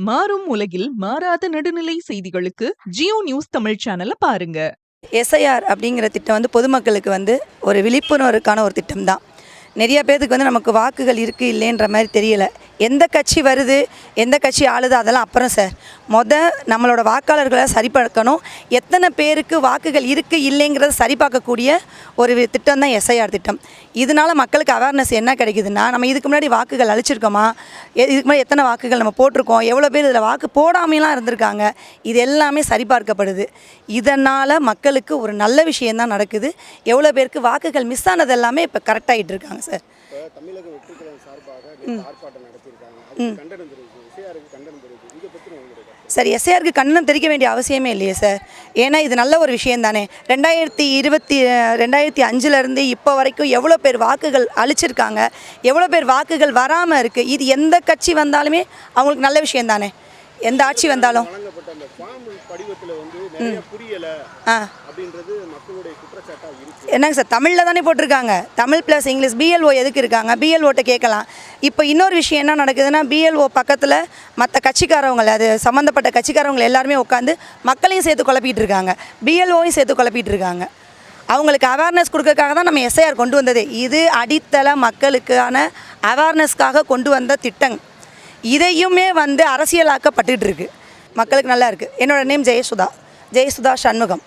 மாறும் உலகில் மாறாத நடுநிலை செய்திகளுக்கு ஜியோ நியூஸ் தமிழ் சேனலை பாருங்க. எஸ்ஐஆர் அப்படிங்கிற திட்டம் பொதுமக்களுக்கு ஒரு விழிப்புணர்வுக்கான ஒரு திட்டம் தான். நிறைய பேருக்கு நமக்கு வாக்குகள் இருக்குது இல்லைன்ற மாதிரி தெரியல. எந்த கட்சி வருது, எந்த கட்சி ஆளுது அதெல்லாம் அப்புறம் சார். நம்மளோட வாக்காளர்களை சரிபார்க்கணும். எத்தனை பேருக்கு வாக்குகள் இருக்குது இல்லைங்கிறத சரிபார்க்கக்கூடிய ஒரு திட்டம் தான் எஸ்ஐஆர் திட்டம். இதனால் மக்களுக்கு அவேர்னஸ் என்ன கிடைக்குதுன்னா, நம்ம இதுக்கு முன்னாடி வாக்குகள் அளிச்சிருக்கோமா, இதுக்கு முன்னாடி எத்தனை வாக்குகள் நம்ம போட்டிருக்கோம், எவ்வளோ பேர் இதில் வாக்கு போடாமலாம் இருந்திருக்காங்க, இது எல்லாமே சரிபார்க்கப்படுது. இதனால் மக்களுக்கு ஒரு நல்ல விஷயந்தான் நடக்குது. எவ்வளோ பேருக்கு வாக்குகள் மிஸ் ஆனது எல்லாமே இப்போ கரெக்டாகிட்டு இருக்காங்க சார். சார், எஸ்ஐஆருக்கு கண்டனம் தெரிவிக்க வேண்டிய அவசியமே இல்லையே சார். ஏன்னா இது நல்ல ஒரு விஷயம் தானே. 2005 இப்போ வரைக்கும் எவ்வளோ பேர் வாக்குகள் அளிச்சிருக்காங்க, எவ்வளோ பேர் வாக்குகள் வராமல் இருக்குது. இது எந்த கட்சி வந்தாலுமே அவங்களுக்கு நல்ல விஷயம் தானே. எந்த ஆட்சி வந்தாலும் என்னங்க சார், தமிழில் தானே போட்டிருக்காங்க. Tamil plus English. பிஎல்ஓ எதுக்கு இருக்காங்க, பிஎல்ஓட்ட கேட்கலாம். இப்போ இன்னொரு விஷயம் என்ன நடக்குதுன்னா, பிஎல்ஓ பக்கத்தில் மற்ற கட்சிக்காரவங்களை, அது சம்மந்தப்பட்ட கட்சிக்காரவங்களை எல்லாருமே உட்காந்து மக்களையும் சேர்த்து குழப்பிட்டு இருக்காங்க, பிஎல்ஓவையும் சேர்த்து குழப்பிட்டு இருக்காங்க. அவங்களுக்கு அவேர்னஸ் கொடுக்கறதுக்காக தான் நம்ம எஸ்ஐஆர் கொண்டு வந்தது. இது அடித்தள மக்களுக்கான அவேர்னஸ்க்காக கொண்டு வந்த திட்டம். இதையுமே அரசியலாக்கப்பட்டு இருக்கு. மக்களுக்கு நல்லா இருக்குது. என்னோடய நேம் ஜெயசுதா சண்முகம்.